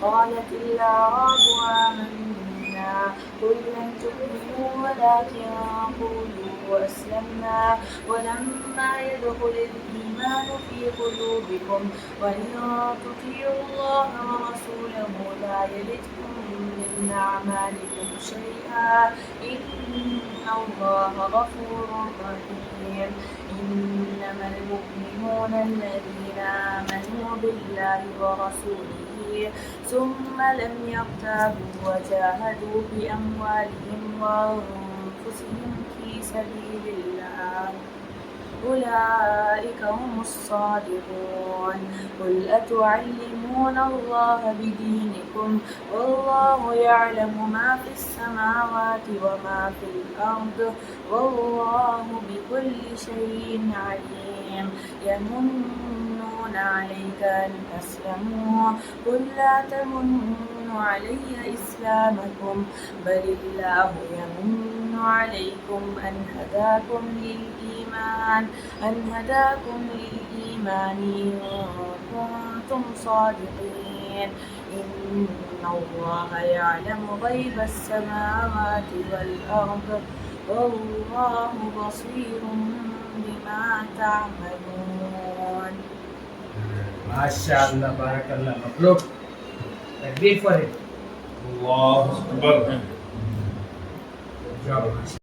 قالت الأعراب آمنا قل لم تؤمنوا ولكن قولوا أسلمنا ولما يدخل الإيمان في قلوبكم وإن تطيعوا الله ورسوله لا يلدكم من أعمالكم شيئا إن الله غفور رحيم. إنما المؤمنون الذين آمنوا بالله ورسوله ثم لم يرتابوا وجاهدوا بأموالهم وأنفسهم في سبيل الله أولئك هم الصادقون. قل أتعلمون الله بدينكم والله يعلم ما في السماوات وما في الأرض والله بكل شيء عليم. يمنون عليك أن أسلموا قل لا تمنوا علي إسلامكم بل الله يمن عليكم أن هداكم للإيمان إن كنتم صادقين. إن الله يعلم غيب السماوات والأرض والله بصير بما تعملون. MashaAllah, Barakallah. Mabruk. Takbir for it. Allahu Akbar. Good job.